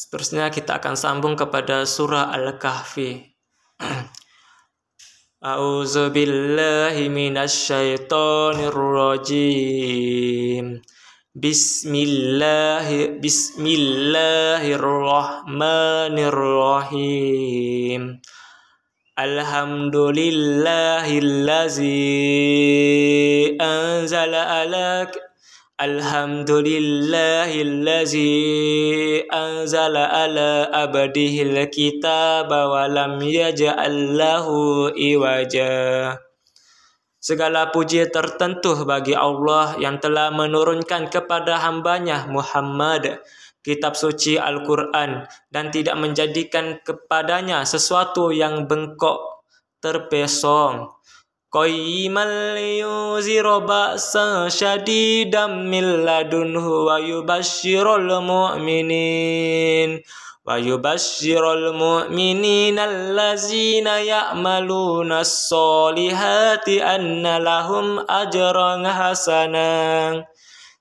Seterusnya kita akan sambung kepada surah Al-Kahfi. A'udzu billahi minasyaitonir rajim. Bismillahirrahmanirrahim. Alhamdulillahillazi anzala ala abdihil kitaba wa lam yaj'al lahu iwaja. Segala puji tertentu bagi Allah yang telah menurunkan kepada hambanya Muhammad kitab suci Al-Quran dan tidak menjadikan kepadanya sesuatu yang bengkok terpesong. Qayyiman liyunzira ba'san syadidan min ladunhu wa yubashshirul mu'minin allazina ya'maluna as-solihati anna lahum ajran hasanan.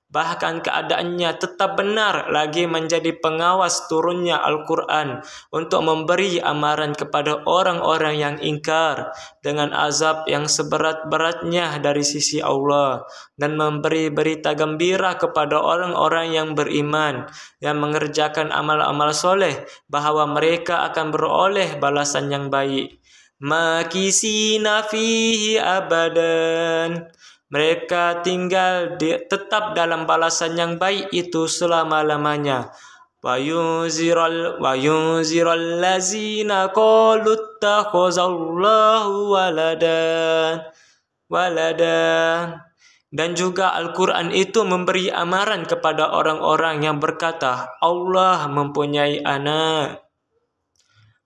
Bahkan keadaannya tetap benar lagi menjadi pengawas turunnya Al-Quran untuk memberi amaran kepada orang-orang yang ingkar dengan azab yang seberat-beratnya dari sisi Allah, dan memberi berita gembira kepada orang-orang yang beriman yang mengerjakan amal-amal soleh bahawa mereka akan beroleh balasan yang baik. Makisina fihi abadan. Mereka tinggal tetap dalam balasan yang baik itu selama-lamanya. Wa yunziral lazina qalu ittakhazallahu waladan. Dan juga Al-Quran itu memberi amaran kepada orang-orang yang berkata Allah mempunyai anak.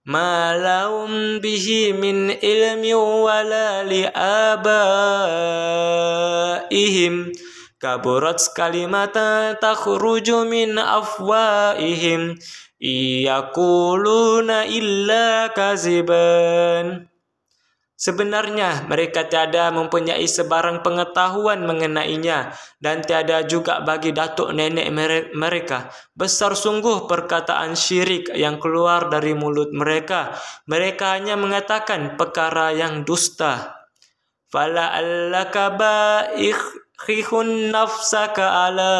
Ma lahum bihi min ilmi wala liabaihim kaburat kalimatan takhruju min afwaihim yaquluna illa kaziban. Sebenarnya mereka tiada mempunyai sebarang pengetahuan mengenainya, dan tiada juga bagi datuk nenek mereka. Besar sungguh perkataan syirik yang keluar dari mulut mereka. Mereka hanya mengatakan perkara yang dusta. Fala allaka ba'ikhun nafsaka ala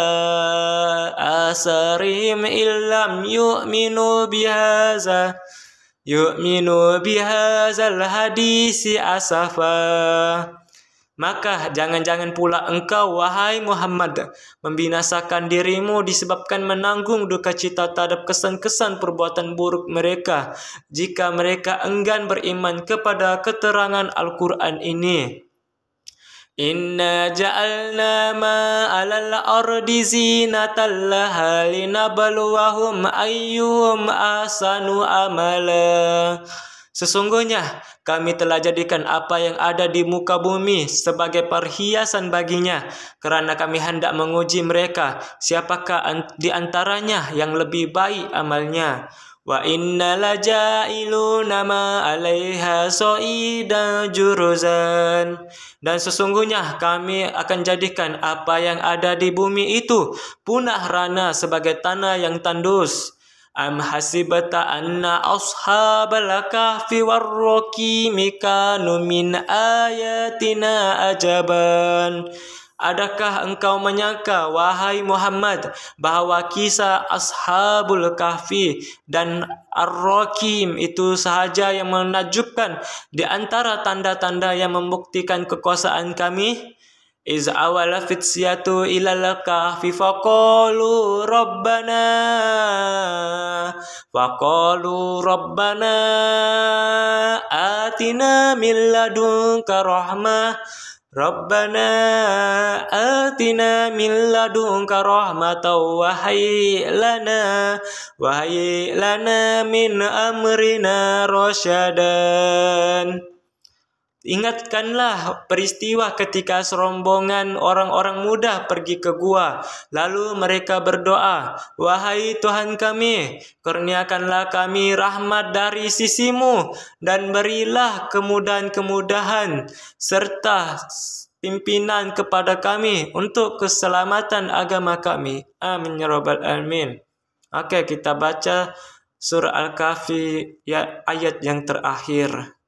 asarihim illam yu'minu bihazal hadisi asafa. Maka jangan-jangan pula engkau, wahai Muhammad, membinasakan dirimu disebabkan menanggung duka cita terhadap kesan-kesan perbuatan buruk mereka jika mereka enggan beriman kepada keterangan Al-Quran ini. Inna ja'alna ma 'alal ardi zinatan laha linabluwahum ayyuhum ahsanu amala. Sesungguhnya kami telah jadikan apa yang ada di muka bumi sebagai perhiasan baginya, kerana kami hendak menguji mereka siapakah di antaranya yang lebih baik amalnya. Wa inna laja'iluna ma 'alaiha sa'idan juruzan. Dan sesungguhnya kami akan jadikan apa yang ada di bumi itu punah rana sebagai tanah yang tandus. Am hasibata anna ashabal kahfi warraqimi kanu min ayatina ajaban. Adakah engkau menyangka, wahai Muhammad, bahawa kisah Ashabul Kahfi dan Ar-Raqim itu sahaja yang menakjubkan di antara tanda-tanda yang membuktikan kekuasaan kami? Iz awala fitsyatu ilal kahfi faqalu rabbana atina min ladunka rahmah rahmatan wa hayyi lana min amrina rasyadan. Ingatkanlah peristiwa ketika serombongan orang-orang muda pergi ke gua. Lalu mereka berdoa, wahai Tuhan kami, kurniakanlah kami rahmat dari sisimu dan berilah kemudahan-kemudahan serta pimpinan kepada kami untuk keselamatan agama kami. Amin ya rabbal alamin. Oke, kita baca surah Al-Kahfi ya, ayat yang terakhir.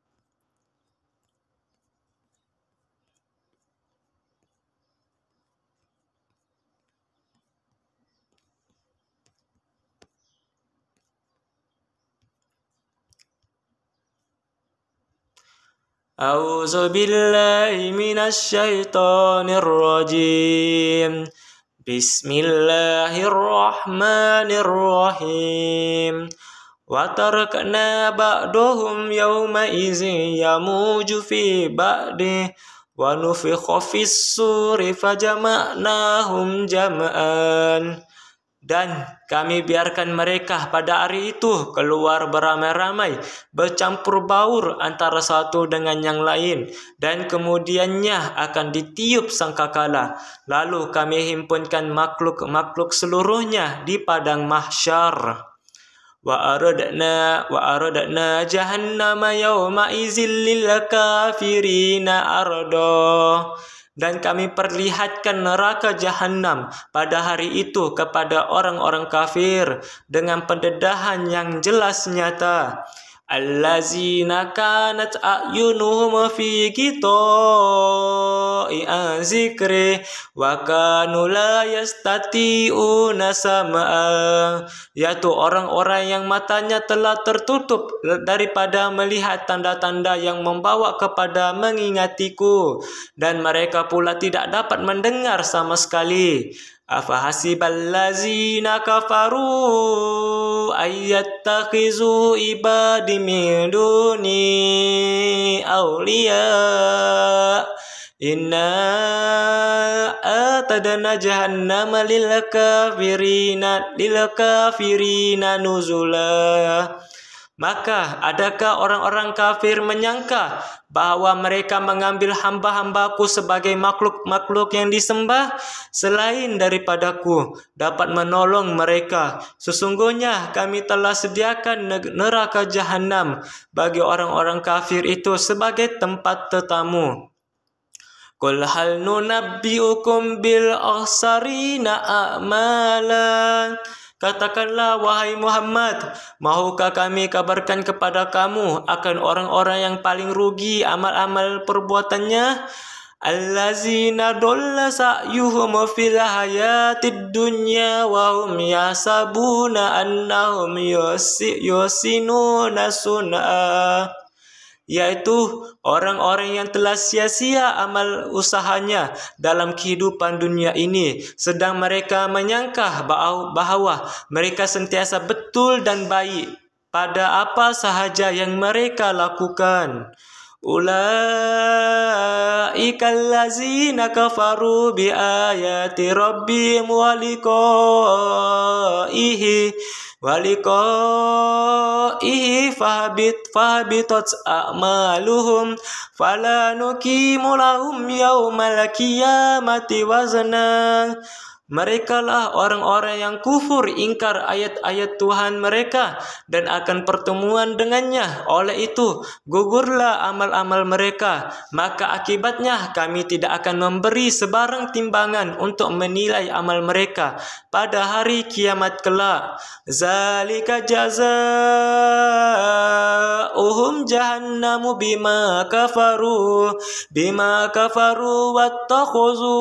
A'udzu billahi minasy syaithanir rajim. Bismillahirrahmanirrahim. Wa tarakna ba'dahum yawma idzin yamuju fi ba'di wa nufikha fis-suri fajama'nahum jam'an. Dan kami biarkan mereka pada hari itu keluar beramai-ramai, bercampur baur antara satu dengan yang lain, dan kemudiannya akan ditiup sangkakala. Lalu kami himpunkan makhluk-makhluk seluruhnya di padang mahsyar. Wa aradna jahannama yawma idzil lil kafirina arda. Dan kami perlihatkan neraka jahanam pada hari itu kepada orang-orang kafir dengan pendedahan yang jelas nyata. Allazina kanat a'yunuhum fi ghita'i an zikri wa kanu la yastati'una sam'a, yaitu orang-orang yang matanya telah tertutup daripada melihat tanda-tanda yang membawa kepada mengingatiku, dan mereka pula tidak dapat mendengar sama sekali. Afahasiballazina kafaru ayyattakhizu ibadi min duni awliya. Inna atadna jahannama lil kafirina nuzula. Maka adakah orang-orang kafir menyangka bahwa mereka mengambil hamba-hambaku sebagai makhluk-makhluk yang disembah selain daripadaku dapat menolong mereka? Sesungguhnya kami telah sediakan neraka jahanam bagi orang-orang kafir itu sebagai tempat tetamu. Qul hal nunabbi'ukum bil akhsarina a'malan. Katakanlah wahai Muhammad, mahukah kami kabarkan kepada kamu akan orang-orang yang paling rugi amal-amal perbuatannya? Allazina dolla sa'yuhum fil hayatid dunya wa hum yasabuna annahum yusinuna sun'a, yaitu orang-orang yang telah sia-sia amal usahanya dalam kehidupan dunia ini, sedang mereka menyangka bahawa mereka sentiasa betul dan baik pada apa sahaja yang mereka lakukan. Ulaikal ladzina kafaru bi ayati rabbihim wa liqaihi fahabitat a'maluhum fala nuqimu lahum yaumal qiyamati wazna. Mereka lah orang-orang yang kufur ingkar ayat-ayat Tuhan mereka dan akan pertemuan dengannya. Oleh itu, gugurlah amal-amal mereka. Maka akibatnya kami tidak akan memberi sebarang timbangan untuk menilai amal mereka pada hari kiamat kelak. Zalika jazaa'uhum jahannamu bima kafaru wattakhuzu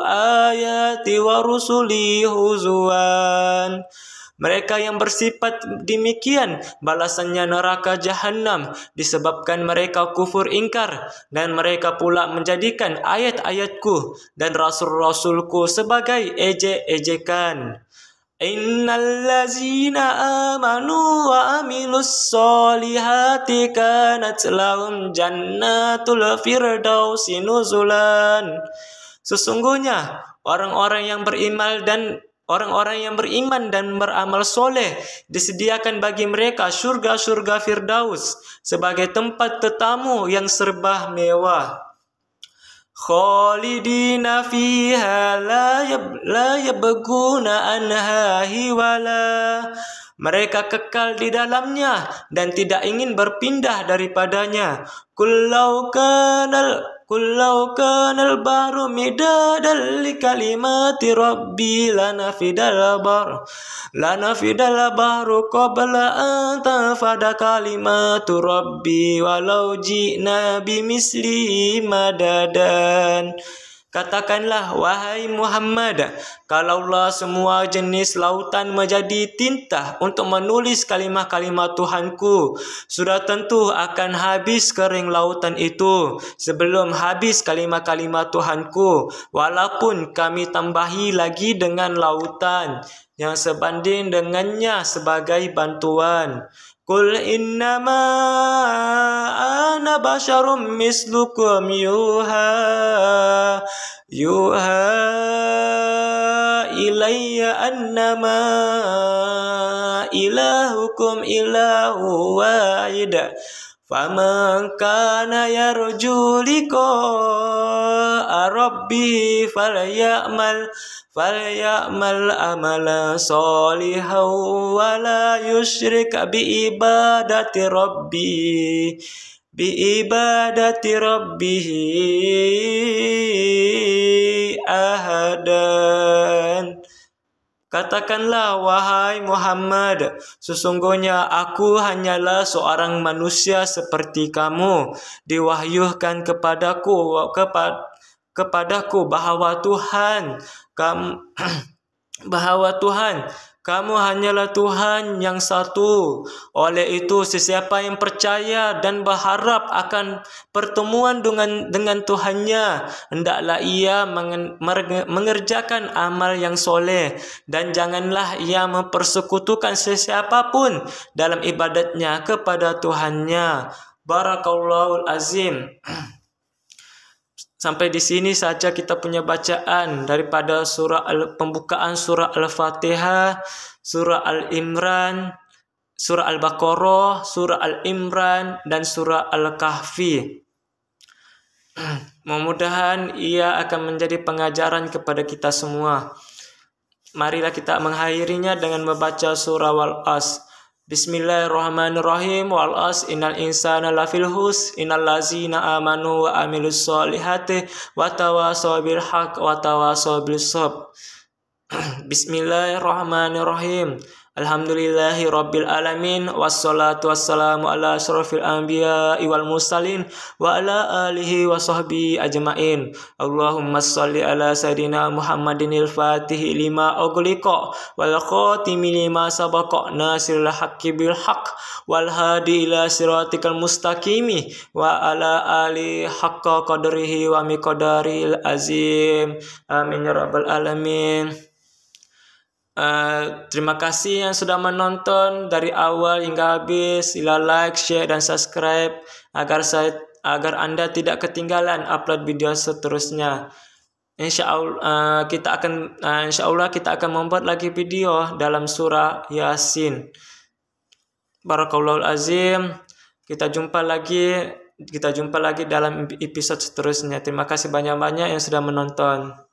ayati wa rusuli huzwan. Mereka yang bersifat demikian balasannya neraka jahanam disebabkan mereka kufur ingkar, dan mereka pula menjadikan ayat-ayatku dan rasul-rasulku sebagai ejek-ejekan. Innal ladzina amanu wa amilus solihati kanat lahum jannatul firdausi nuzulan. Sesungguhnya orang-orang yang beriman dan beramal soleh disediakan bagi mereka syurga-syurga Firdaus sebagai tempat tetamu yang serba mewah. Khalidina fiha la yabghuna anha hiwala. Mereka kekal di dalamnya dan tidak ingin berpindah daripadanya. Kullau kanal قل لو كان البحر مدادا لكلمات ربي لنفد البحر قبل أن تنفد كلمات ربي ولو جئنا بمثله مددا. Katakanlah, wahai Muhammad, kalaulah semua jenis lautan menjadi tinta untuk menulis kalimah-kalimah Tuhanku, sudah tentu akan habis kering lautan itu sebelum habis kalimah-kalimah Tuhanku, walaupun kami tambahi lagi dengan lautan yang sebanding dengannya sebagai bantuan. Qul innama ana basyarum mislukum yuha ilayya annama ilahukum ilahu wahid. Faman kana yarju liqa'a rabbih falya'mal amalan sholihan wa la yusyrik biibadati rabbih ahadan. Katakanlah, wahai Muhammad, sesungguhnya aku hanyalah seorang manusia seperti kamu. Diwahyukan kepadaku bahawa kamu hanyalah Tuhan yang satu. Oleh itu, sesiapa yang percaya dan berharap akan pertemuan dengan Tuhannya, hendaklah ia mengerjakan amal yang soleh, dan janganlah ia mempersekutukan sesiapa pun dalam ibadatnya kepada Tuhannya. Barakallahul azim. Sampai di sini saja kita punya bacaan daripada pembukaan surah Al-Fatihah, surah Al-Imran, surah Al-Baqarah, surah Al-Imran, dan surah Al-Kahfi. Mudah-mudahan ia akan menjadi pengajaran kepada kita semua. Marilah kita mengakhirinya dengan membaca surah Wal-As. Bismillahirrahmanirrahim. Wal as innal insana lafil hus innal ladzina amanu wa amilus solihati wa tawasaw bil haq wa tawasaw bis sabr. Bismillahirrahmanirrahim. Alhamdulillahi rabbil alamin, wassalatu wassalamu ala asyrafil anbiya'i wal mursalin wa ala alihi wa sahbihi ajma'in. Allahumma salli ala sayidina Muhammadinil fatihi lima ughliqa wal khatimi lima sabaqa nasiril haqqi bil haqq wal hadi ila siratikal mustaqimi wa ala ali haqqa qadrihi wa miqdaril azim. Amin ya rabbal alamin. Terima kasih yang sudah menonton dari awal hingga habis. Sila like, share, dan subscribe agar Anda tidak ketinggalan upload video seterusnya. Insyaallah kita akan membuat lagi video dalam surah Yasin. Barakallahu azim. Kita jumpa lagi dalam episode seterusnya. Terima kasih banyak-banyak yang sudah menonton.